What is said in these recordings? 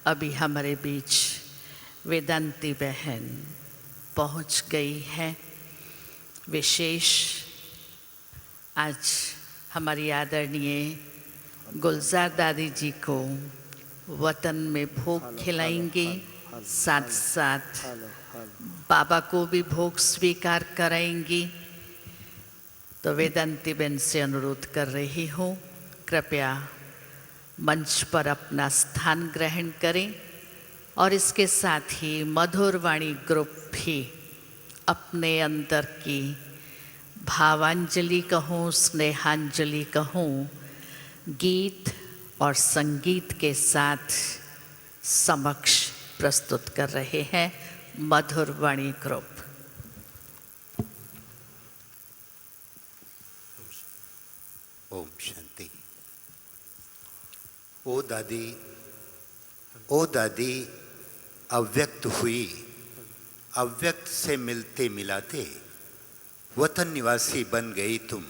अभी हमारे बीच वेदांती बहन पहुंच गई है। विशेष आज हमारी आदरणीय गुलजार दादी जी को वतन में भोग खिलाएंगी, साथ साथ बाबा को भी भोग स्वीकार कराएंगी। तो वेदांती बहन से अनुरोध कर रही हूँ, कृपया मंच पर अपना स्थान ग्रहण करें और इसके साथ ही मधुर वाणी ग्रुप भी अपने अंदर की भावांजलि कहूँ, स्नेहांजलि कहूँ, गीत और संगीत के साथ समक्ष प्रस्तुत कर रहे हैं। मधुर वाणी ग्रुप। ओम शांति। ओ दादी अव्यक्त हुई, अव्यक्त से मिलते मिलाते वतन निवासी बन गई तुम,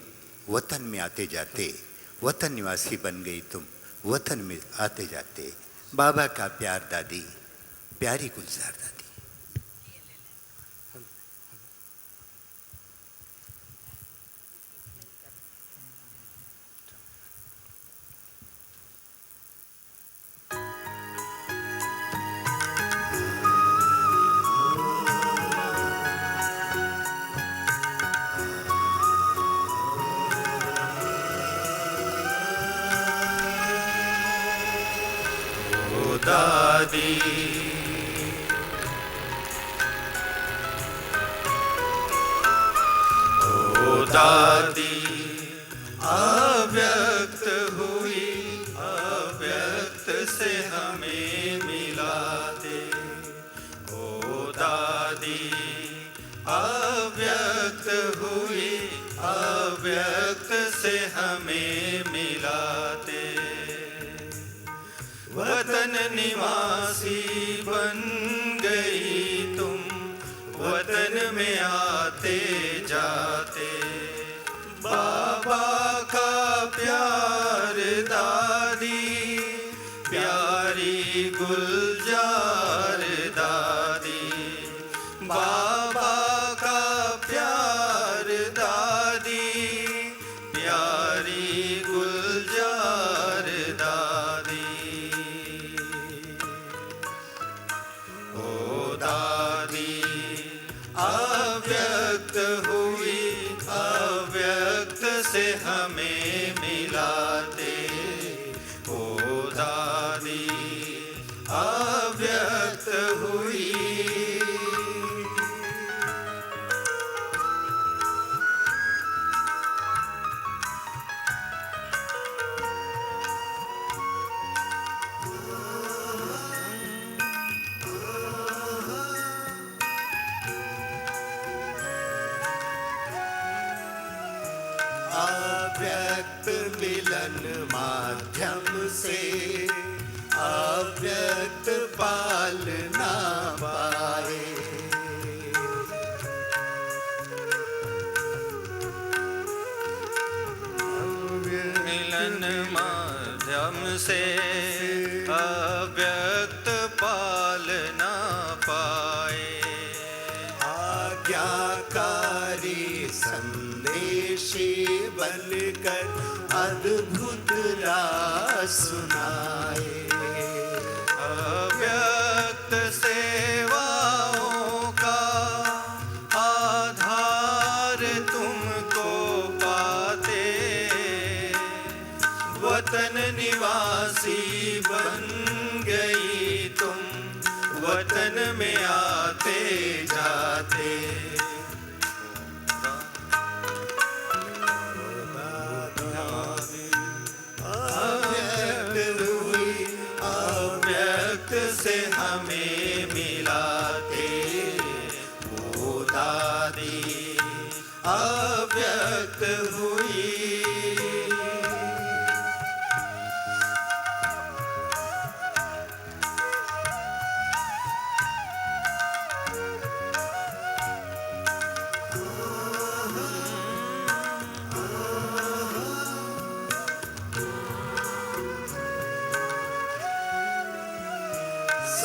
वतन में आते जाते। वतन निवासी बन गई तुम, वतन में आते जाते। बाबा का प्यार दादी, प्यारी गुलजार दादी। दादी ओ दादी अव्यक्त हुई, अव्यक्त से हमें मिलाते। ओ दादी अव्यक्त हुई, अव्यक्त से हमें मिलाते। वतन निवासी बन गई तुम, वतन में आते जाते। बाबा का प्यार दादी, प्यारी गुलजार दादी। बाबा का प्यार दादी, प्यारी गुलजार दादी। दादी अव्यक्त हुई, अव्यक्त से हमें मिलाते। ओ दादी अव्यक्त हुई। अव्यक्त मिलन माध्यम से अव्यक्त पालना पाए। मिलन माध्यम से अव्यक्त पालना पाए। आज्ञाकारी संदेशी बनकर अद्भुत राह सुनाए। अव्यक्त सेवाओं का आधार तुमको पाते। वतन निवासी बन गई तुम, वतन में आते जाते। अव्यक्त हुई, अव्यक्त से हमें मिलाते। ओ दादी अव्यक्त हुई।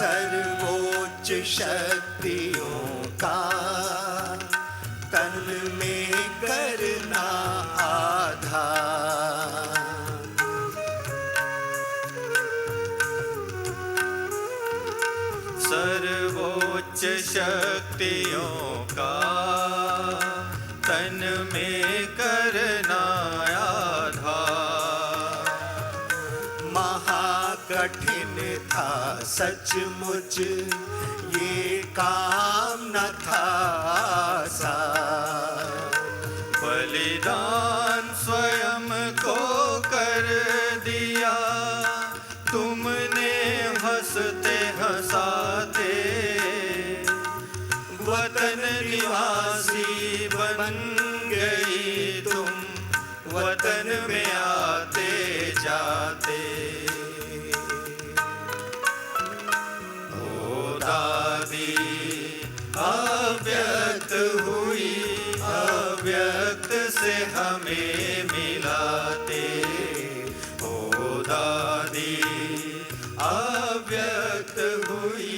सर्वोच्च शक्तियों का तन में करना आधार। सर्वोच्च शक्तियों का तन में करना आधार। महाकठिन था सचमुच ये काम न था आसान। बलिदान स्वयं को कर दिया तुमने हंसते हंसाते। वतन निवासी बन गई तुम वतन में आते जाते। ओ दादी अव्यक्त हुई अव्यक्त से हमें मिलाते। ओ दादी अव्यक्त हुई।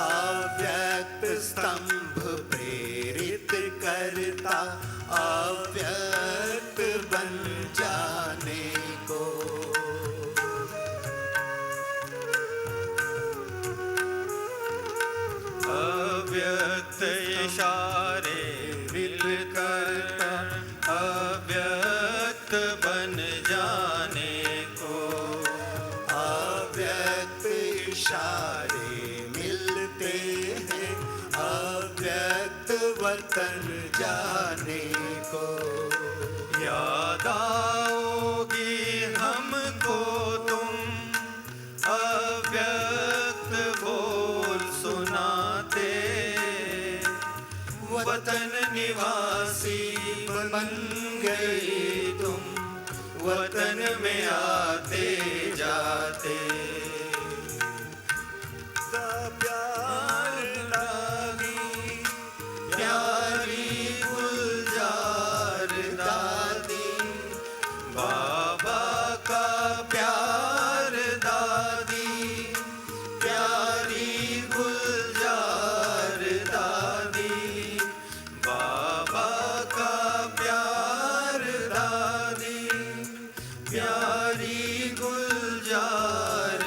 अव्यक्त स्तंभ प्रेरित करता अव्यक्त बन जाने को। अव्यक्त इशारे मिलकर अव्यक्त बन जाने को। अव्यक्त इशारे मिलते हैं अव्यक्त वतन जाने को। याद आओगी हमको तुम अव्यक्त बोल सुनाते। वतन निवासी बन गई तुम वतन में आते जाते। प्यार दादी प्यारी गुलजार दादी। बाबा का प्यार दादी प्यारी गुलजार दादी। बाबा का प्यार दादी प्यारी गुलजार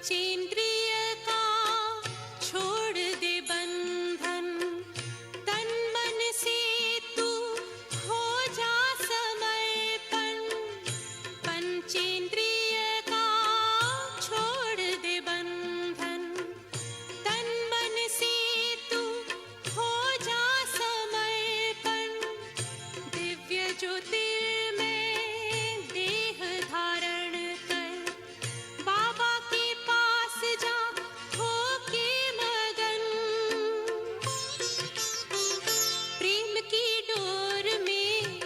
पंचेंद्रिय का छोड़ दे बंधन, तन मन से तू हो जा समर्पण। पंचेंद्रिय का छोड़ दे बंधन, तन मन से तू हो जा समर्पण। दिव्य ज्योतिर्मय देह धारण कर, बाबा के पास जा होके मगन। प्रेम की डोर में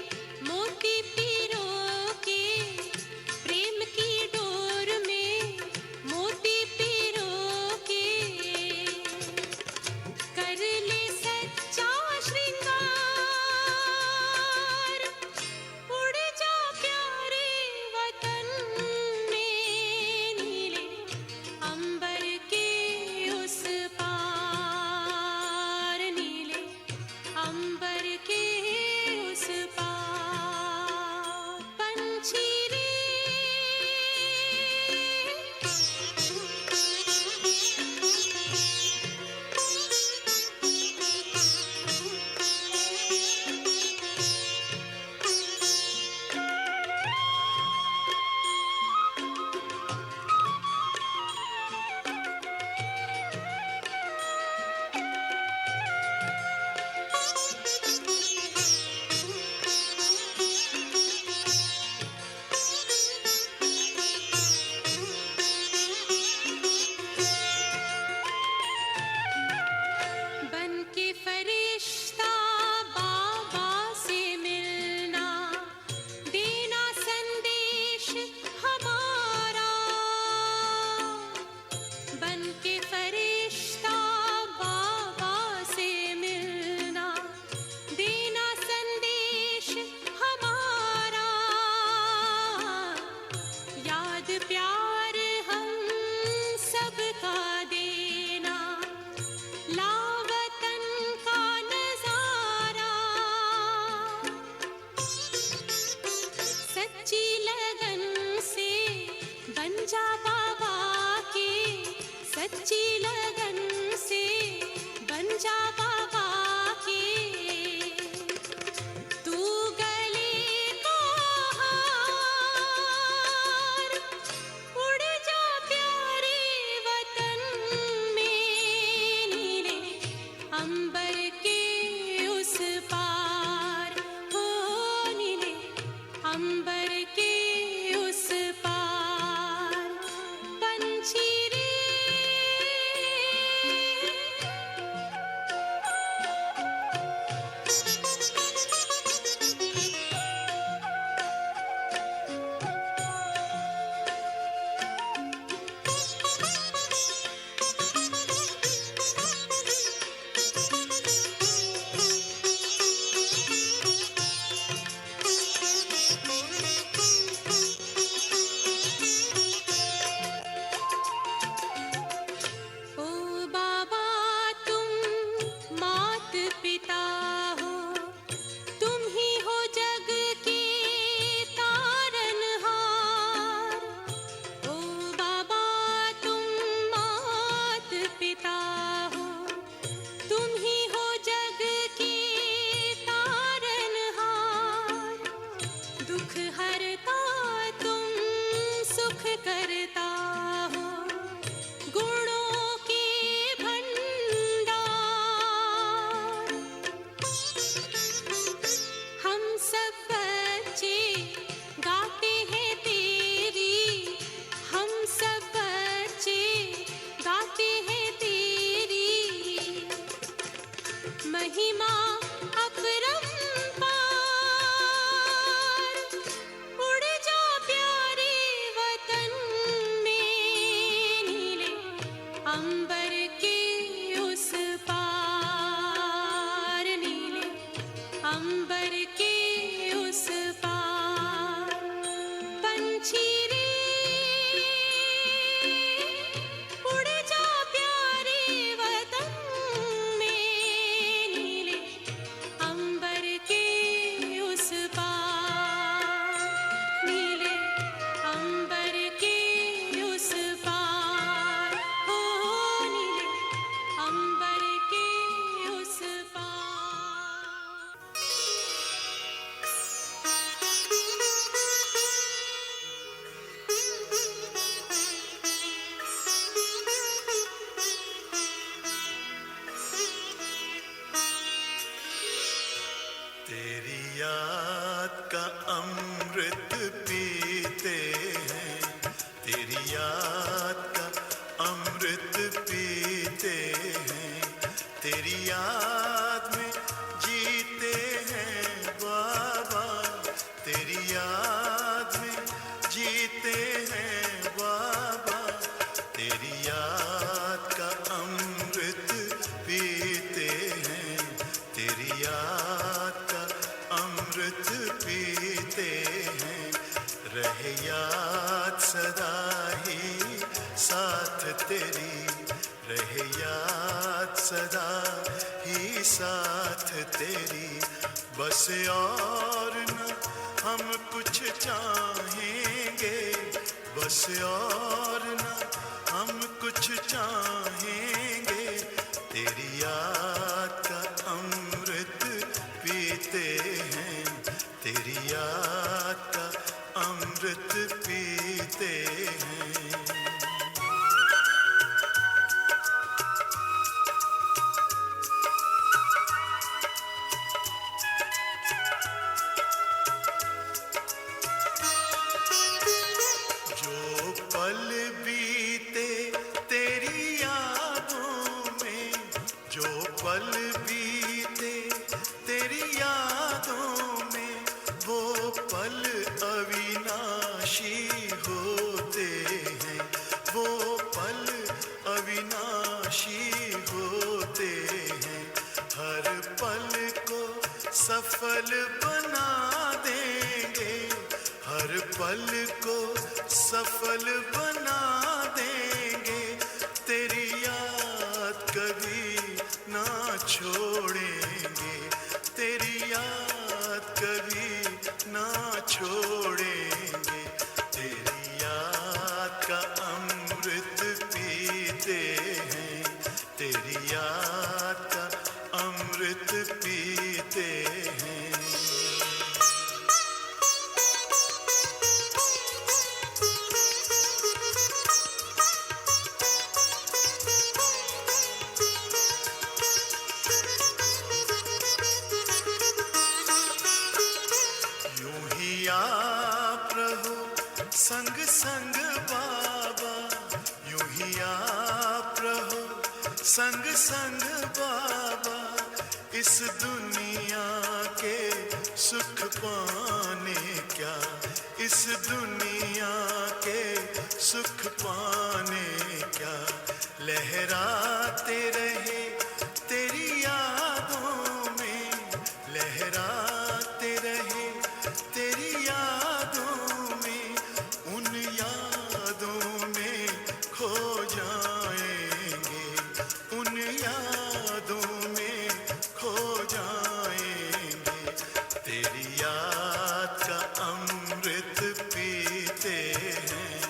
मोती पिरो के, प्रेम की डोर में मोती पिरो के, कर ले सच्चा श्रृंगार। उड़ जा प्यारे वतन में, नीले अंबर के उस पार, नीले अंबर के उस पार। पंछी रे बन के फरिश्ता बाबा से मिलना, देना संदेश हमारा। बन के फरिश्ता बाबा से मिलना, देना संदेश हमारा। याद प्यार हम सबका देना, लावतन का नजारा। सच्ची लगन से बन जा बाबा के, सच्ची लगन से बन जा बाबा के। तू गले को हार, उड़ जा प्यारे वतन में, नीले अंबर के उस पार। हो नीले अंबर के उस पार। पंछी रे तेरी याद का अमृत पीते हैं, तेरी याद में जीते हैं बाबा, तेरी याद में जीते हैं बाबा, तेरी याद का अमृत पीते हैं, तेरी याद का अमृत पीते हैं। रहे याद सदा ही साथ तेरी, रहे याद सदा ही साथ तेरी, बस और न हम कुछ चाहेंगे, बस और न हम कुछ चाहेंगे, तेरी याद का अमृत पीते हैं, तेरी याद का अमृत पीते हैं। जो पल बीते तेरी यादों में, जो पल बीते तेरी यादों में, वो पल अविनाशी होते हैं, वो पल अविनाशी होते हैं। हर पल को सफल बना देंगे, हर पल को सफल बना देंगे, तेरी याद कभी ना छोड़ेंगे, तेरी याद कभी ना छोड़ेंगे, तेरी याद का अमृत पीते हैं, तेरी याद का अमृत पीते हैं। आप रहो संग संग बाबा, यूं ही आप रहो संग संग बाबा, इस दुनिया के सुख पाने क्या, इस दुनिया के सुख पाने क्या, लहराते रहे तेरी यादों में, लहराते रहे तेरी यादों में, उन यादों में खो जाएंगे, उन यादों में खो जाएंगे, तेरी याद का अमृत पीते हैं,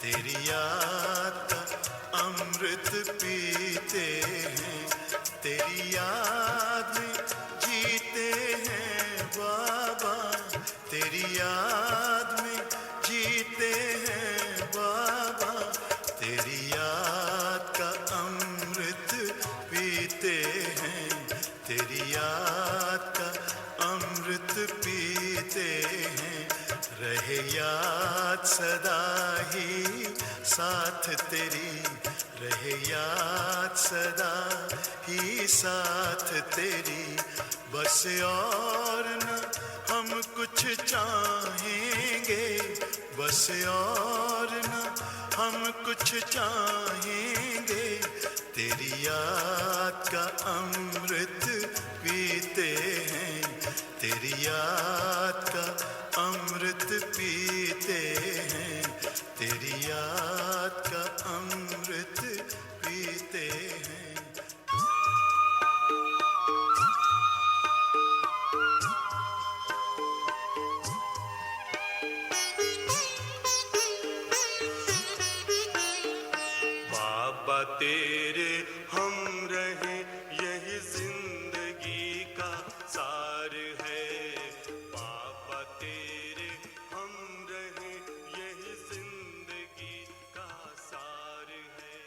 तेरी याद का अमृत पीते हैं, तेरी याद में जीते हैं बाबा, तेरी याद में जीते हैं बाबा, तेरी याद का अमृत पीते हैं, तेरी याद का अमृत पीते हैं। रहे याद सदा ही साथ तेरी, रहे याद सदा ही साथ तेरी, बस और न हम कुछ चाहेंगे, बस और न हम कुछ चाहेंगे, तेरी याद का अमृत पीते हैं, तेरी याद का अमृत पीते हैं, तेरी याद का अमृत पीते हैं। बाबा तेरे हम रहे यही जिंदगी का सार है, बाबा तेरे हम रहे यही जिंदगी का सार है।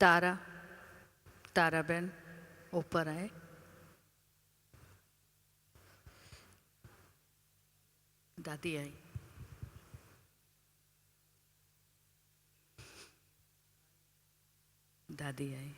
तारा, तारा बहन ऊपर आए। दादी आई। दादी आई।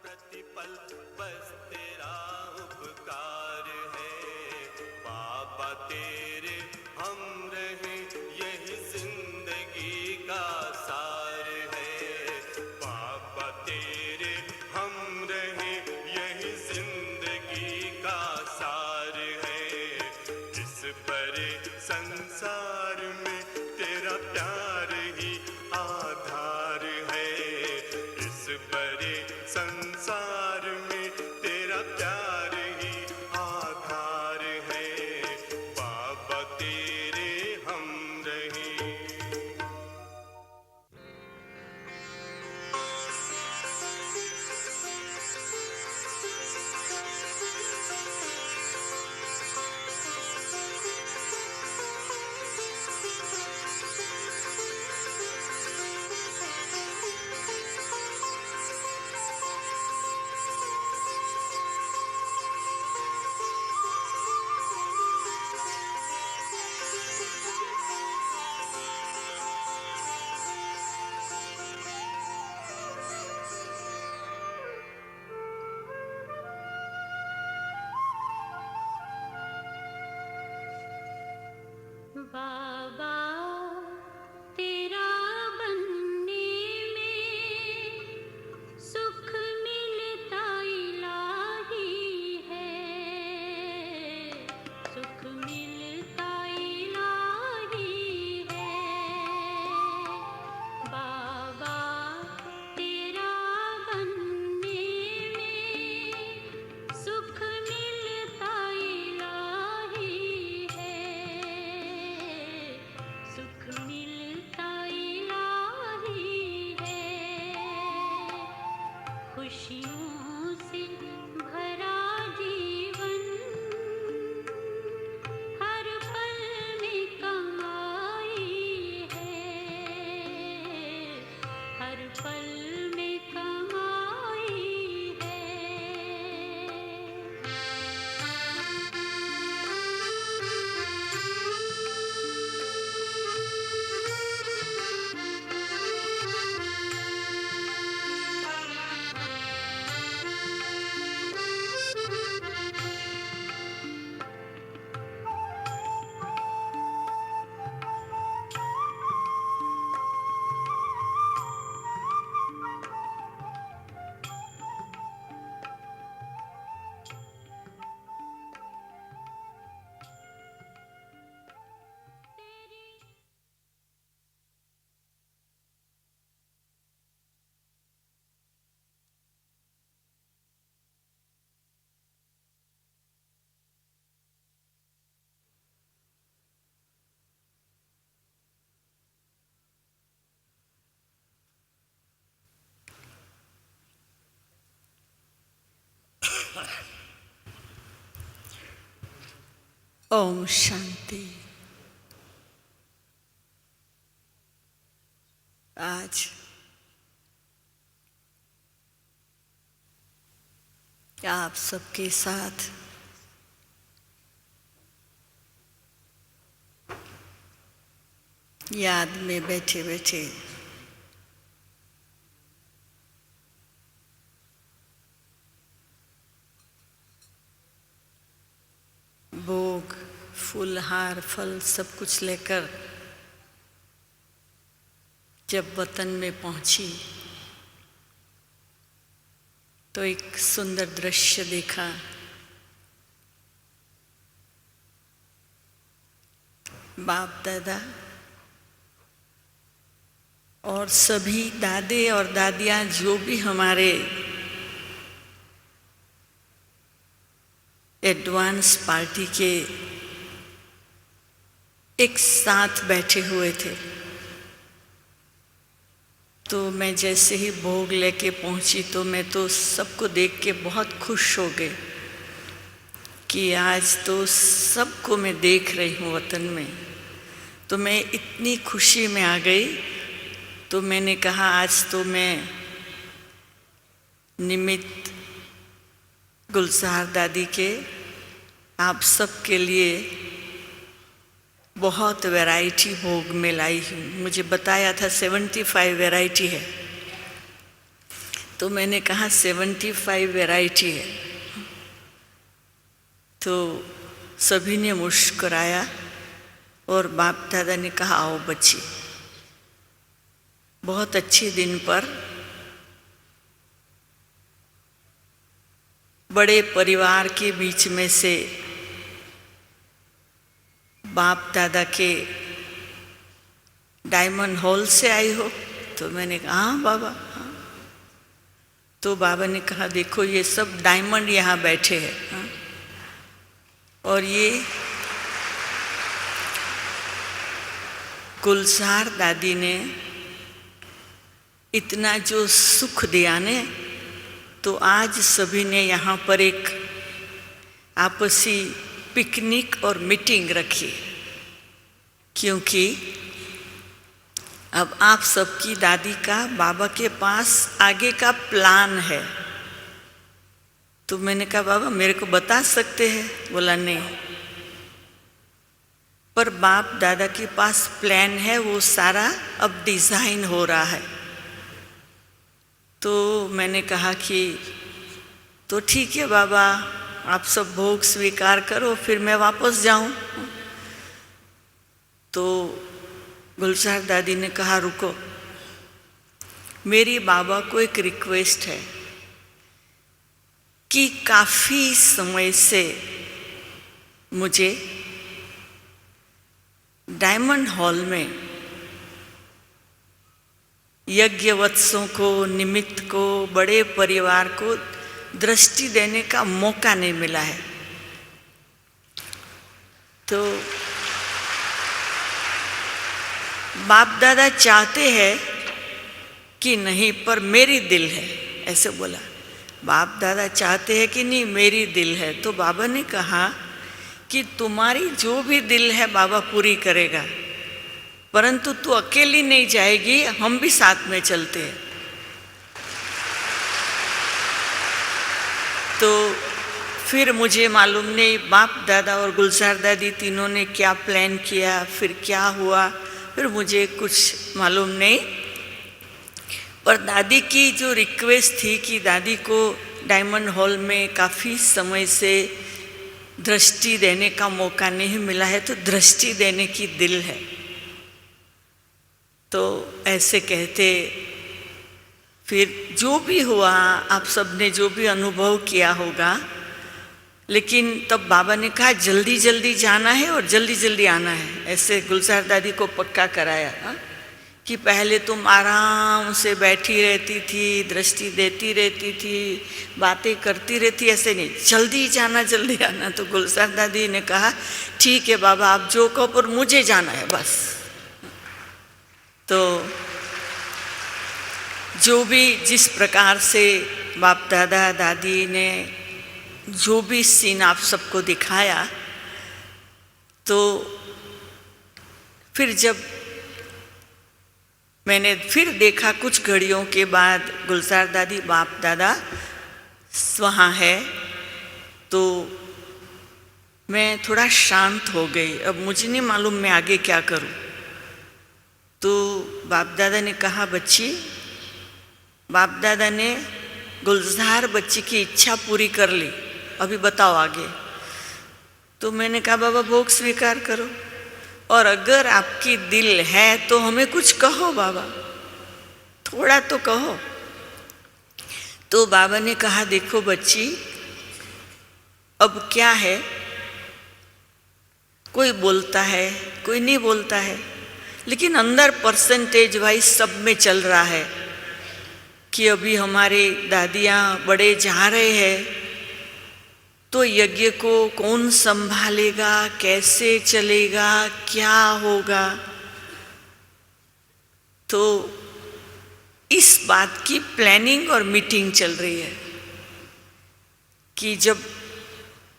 प्रतिपल बस तेरा उपकार है बाबा, तेरे हम रहे यही जिंदगी का सार है बाबा, तेरे हम रहे यही जिंदगी का सार है। इस बड़े संसार में तेरा प्यार ही आधार है, इस बड़े संसार में तेरा प्यार ही आधार है बाबा, तेरे हम रहे। ओम शांति। आज आप सबके साथ याद में बैठे बैठे भोग, फूलहार, फल सब कुछ लेकर जब वतन में पहुंची तो एक सुंदर दृश्य देखा। बाप दादा और सभी दादे और दादियाँ जो भी हमारे एडवांस पार्टी के एक साथ बैठे हुए थे। तो मैं जैसे ही भोग लेके पहुंची तो मैं तो सबको देख के बहुत खुश हो गई कि आज तो सबको मैं देख रही हूँ वतन में। तो मैं इतनी खुशी में आ गई। तो मैंने कहा आज तो मैं निमित्त गुलजार दादी के आप सब के लिए बहुत वैरायटी भोग में लाई हूँ। मुझे बताया था 75 वैरायटी है। तो मैंने कहा 75 वैरायटी है। तो सभी ने मुस्कुराया और बाप दादा ने कहा आओ बच्ची, बहुत अच्छे दिन पर बड़े परिवार के बीच में से बाप दादा के डायमंड हॉल से आई हो। तो मैंने कहा हाँ बाबा हाँ। तो बाबा ने कहा देखो ये सब डायमंड यहाँ बैठे हैं हाँ? और ये गुलजार दादी ने इतना जो सुख दिया ने, तो आज सभी ने यहाँ पर एक आपसी पिकनिक और मीटिंग रखी, क्योंकि अब आप सबकी दादी का बाबा के पास आगे का प्लान है। तो मैंने कहा बाबा मेरे को बता सकते हैं? बोला नहीं, पर बाप दादा के पास प्लान है, वो सारा अब डिज़ाइन हो रहा है। तो मैंने कहा कि तो ठीक है बाबा, आप सब भोग स्वीकार करो फिर मैं वापस जाऊं। तो गुलजार दादी ने कहा रुको, मेरी बाबा को एक रिक्वेस्ट है कि काफ़ी समय से मुझे डायमंड हॉल में यज्ञवत्सों को, निमित्त को, बड़े परिवार को दृष्टि देने का मौका नहीं मिला है। तो बाप दादा चाहते हैं कि नहीं, पर मेरी दिल है, ऐसे बोला। बाप दादा चाहते हैं कि नहीं, मेरी दिल है। तो बाबा ने कहा कि तुम्हारी जो भी दिल है बाबा पूरी करेगा, परंतु तू अकेली नहीं जाएगी, हम भी साथ में चलते हैं। तो फिर मुझे मालूम नहीं बाप दादा और गुलजार दादी तीनों ने क्या प्लान किया, फिर क्या हुआ, फिर मुझे कुछ मालूम नहीं। पर दादी की जो रिक्वेस्ट थी कि दादी को डायमंड हॉल में काफ़ी समय से दृष्टि देने का मौका नहीं मिला है, तो दृष्टि देने की दिल है। तो ऐसे कहते फिर जो भी हुआ, आप सब ने जो भी अनुभव किया होगा, लेकिन तब बाबा ने कहा जल्दी जल्दी जाना है और जल्दी जल्दी आना है। ऐसे गुलजार दादी को पक्का कराया हा? कि पहले तुम आराम से बैठी रहती थी, दृष्टि देती रहती थी, बातें करती रहती, ऐसे नहीं, जल्दी जाना जल्दी आना। तो गुलजार दादी ने कहा ठीक है बाबा, आप जो कहो, पर मुझे जाना है बस। तो जो भी जिस प्रकार से बाप दादा दादी ने जो भी सीन आप सबको दिखाया, तो फिर जब मैंने फिर देखा कुछ घड़ियों के बाद गुलजार दादी बाप दादा वहाँ है, तो मैं थोड़ा शांत हो गई। अब मुझे नहीं मालूम मैं आगे क्या करूं। तो बाप दादा ने कहा, बच्ची, बाप दादा ने गुलजार बच्ची की इच्छा पूरी कर ली, अभी बताओ आगे। तो मैंने कहा, बाबा भोग स्वीकार करो, और अगर आपकी दिल है तो हमें कुछ कहो बाबा, थोड़ा तो कहो। तो बाबा ने कहा, देखो बच्ची, अब क्या है, कोई बोलता है कोई नहीं बोलता है, लेकिन अंदर परसेंटेज वाइज सब में चल रहा है कि अभी हमारे दादियाँ बड़े जा रहे हैं, तो यज्ञ को कौन संभालेगा, कैसे चलेगा, क्या होगा। तो इस बात की प्लानिंग और मीटिंग चल रही है कि जब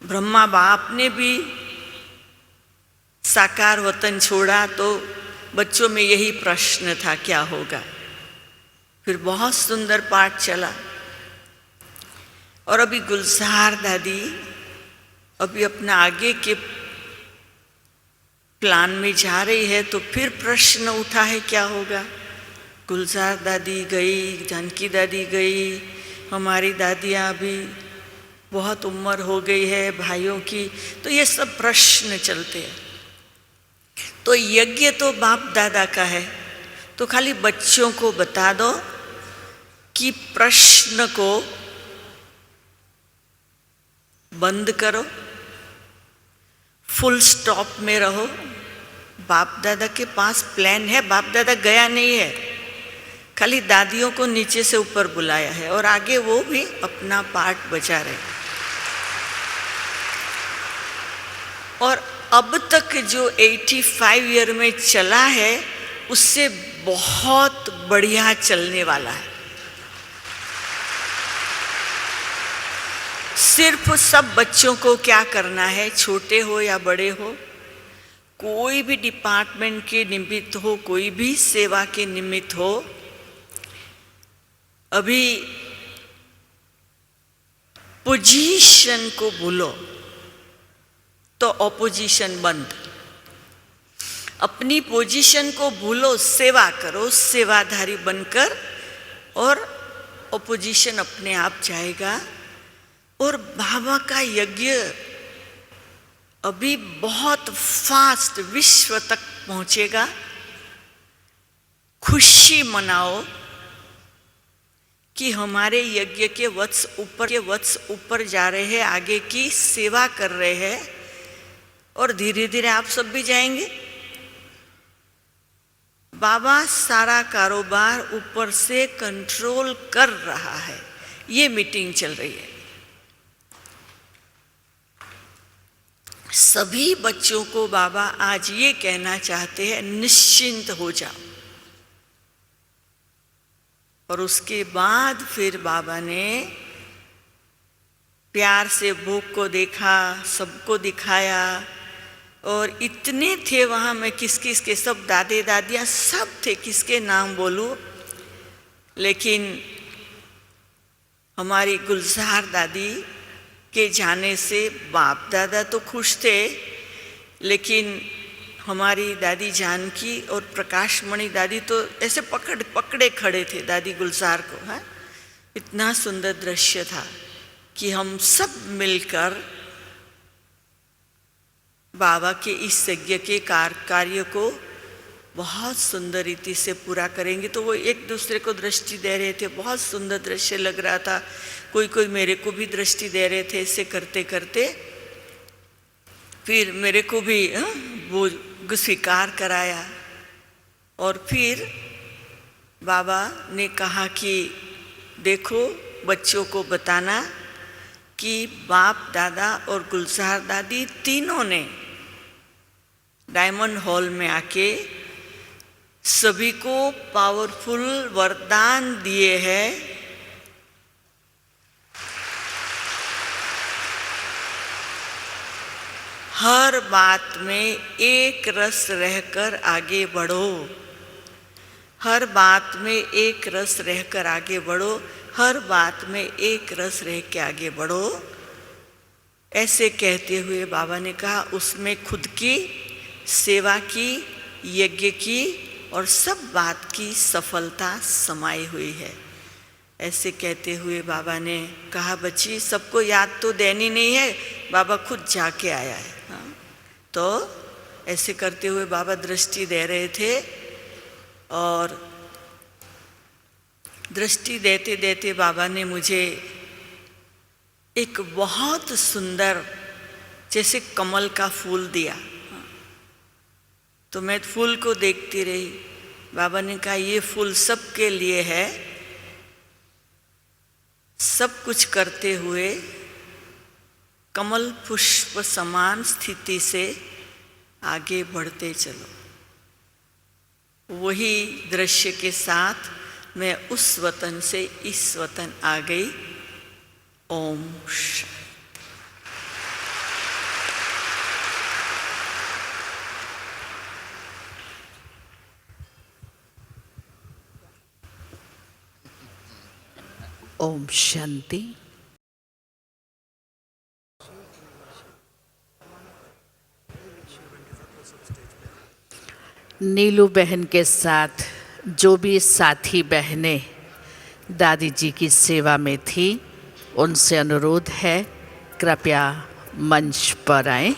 ब्रह्मा बाप ने भी साकार वतन छोड़ा तो बच्चों में यही प्रश्न था, क्या होगा। फिर बहुत सुंदर पाठ चला, और अभी गुलजार दादी अभी अपना आगे के प्लान में जा रही है, तो फिर प्रश्न उठा है क्या होगा। गुलजार दादी गई, जानकी दादी गई, हमारी दादियाँ भी बहुत उम्र हो गई है भाइयों की, तो ये सब प्रश्न चलते हैं। तो यज्ञ तो बाप दादा का है, तो खाली बच्चों को बता दो कि प्रश्न को बंद करो, फुल स्टॉप में रहो। बाप दादा के पास प्लान है, बाप दादा गया नहीं है, खाली दादियों को नीचे से ऊपर बुलाया है, और आगे वो भी अपना पार्ट बजा रहे। और अब तक जो 85 ईयर में चला है, उससे बहुत बढ़िया चलने वाला है। सिर्फ सब बच्चों को क्या करना है, छोटे हो या बड़े हो, कोई भी डिपार्टमेंट के निमित्त हो, कोई भी सेवा के निमित्त हो, अभी पोजीशन को भूलो तो ऑपोजिशन बंद। अपनी पोजीशन को भूलो, सेवा करो, सेवाधारी बनकर, और ऑपोजिशन अपने आप जाएगा। और बाबा का यज्ञ अभी बहुत फास्ट विश्व तक पहुंचेगा। खुशी मनाओ कि हमारे यज्ञ के वत्स ऊपर जा रहे हैं, आगे की सेवा कर रहे हैं, और धीरे धीरे आप सब भी जाएंगे। बाबा सारा कारोबार ऊपर से कंट्रोल कर रहा है, ये मीटिंग चल रही है। सभी बच्चों को बाबा आज ये कहना चाहते हैं, निश्चिंत हो जाओ। और उसके बाद फिर बाबा ने प्यार से भोग को देखा, सबको दिखाया, और इतने थे वहाँ, मैं किस किस के, सब दादे दादियाँ सब थे, किसके नाम बोलूँ। लेकिन हमारी गुलजार दादी के जाने से बाप दादा तो खुश थे, लेकिन हमारी दादी जानकी और प्रकाशमणि दादी तो ऐसे पकड़े खड़े थे दादी गुलजार को। हाँ, इतना सुंदर दृश्य था कि हम सब मिलकर बाबा के इस यज्ञ के कार्य को बहुत सुंदर रीति से पूरा करेंगे। तो वो एक दूसरे को दृष्टि दे रहे थे, बहुत सुंदर दृश्य लग रहा था। कोई मेरे को भी दृष्टि दे रहे थे। ऐसे करते करते फिर मेरे को भी वो स्वीकार कराया, और फिर बाबा ने कहा कि देखो, बच्चों को बताना कि बाप दादा और गुलजार दादी तीनों ने डायमंड हॉल में आके सभी को पावरफुल वरदान दिए हैं हर बात में एक रस रहकर आगे बढ़ो, हर बात में एक रस रहकर आगे बढ़ो, हर बात में एक रस रह के आगे बढ़ो। ऐसे कहते हुए बाबा ने कहा उसमें खुद की सेवा की, यज्ञ की और सब बात की सफलता समाई हुई है। ऐसे कहते हुए बाबा ने कहा बच्ची सबको याद तो देनी नहीं है, बाबा खुद जाके आया है। हाँ? तो ऐसे करते हुए बाबा दृष्टि दे रहे थे और दृष्टि देते देते बाबा ने मुझे एक बहुत सुंदर जैसे कमल का फूल दिया। तो मैं फूल को देखती रही। बाबा ने कहा ये फूल सबके लिए है, सब कुछ करते हुए कमल पुष्प समान स्थिति से आगे बढ़ते चलो। वही दृश्य के साथ मैं उस वतन से इस वतन आ गई। ओम शांति। ओम शांति। नीलू बहन के साथ जो भी साथी बहनें दादी जी की सेवा में थी, उनसे अनुरोध है कृपया मंच पर आएं।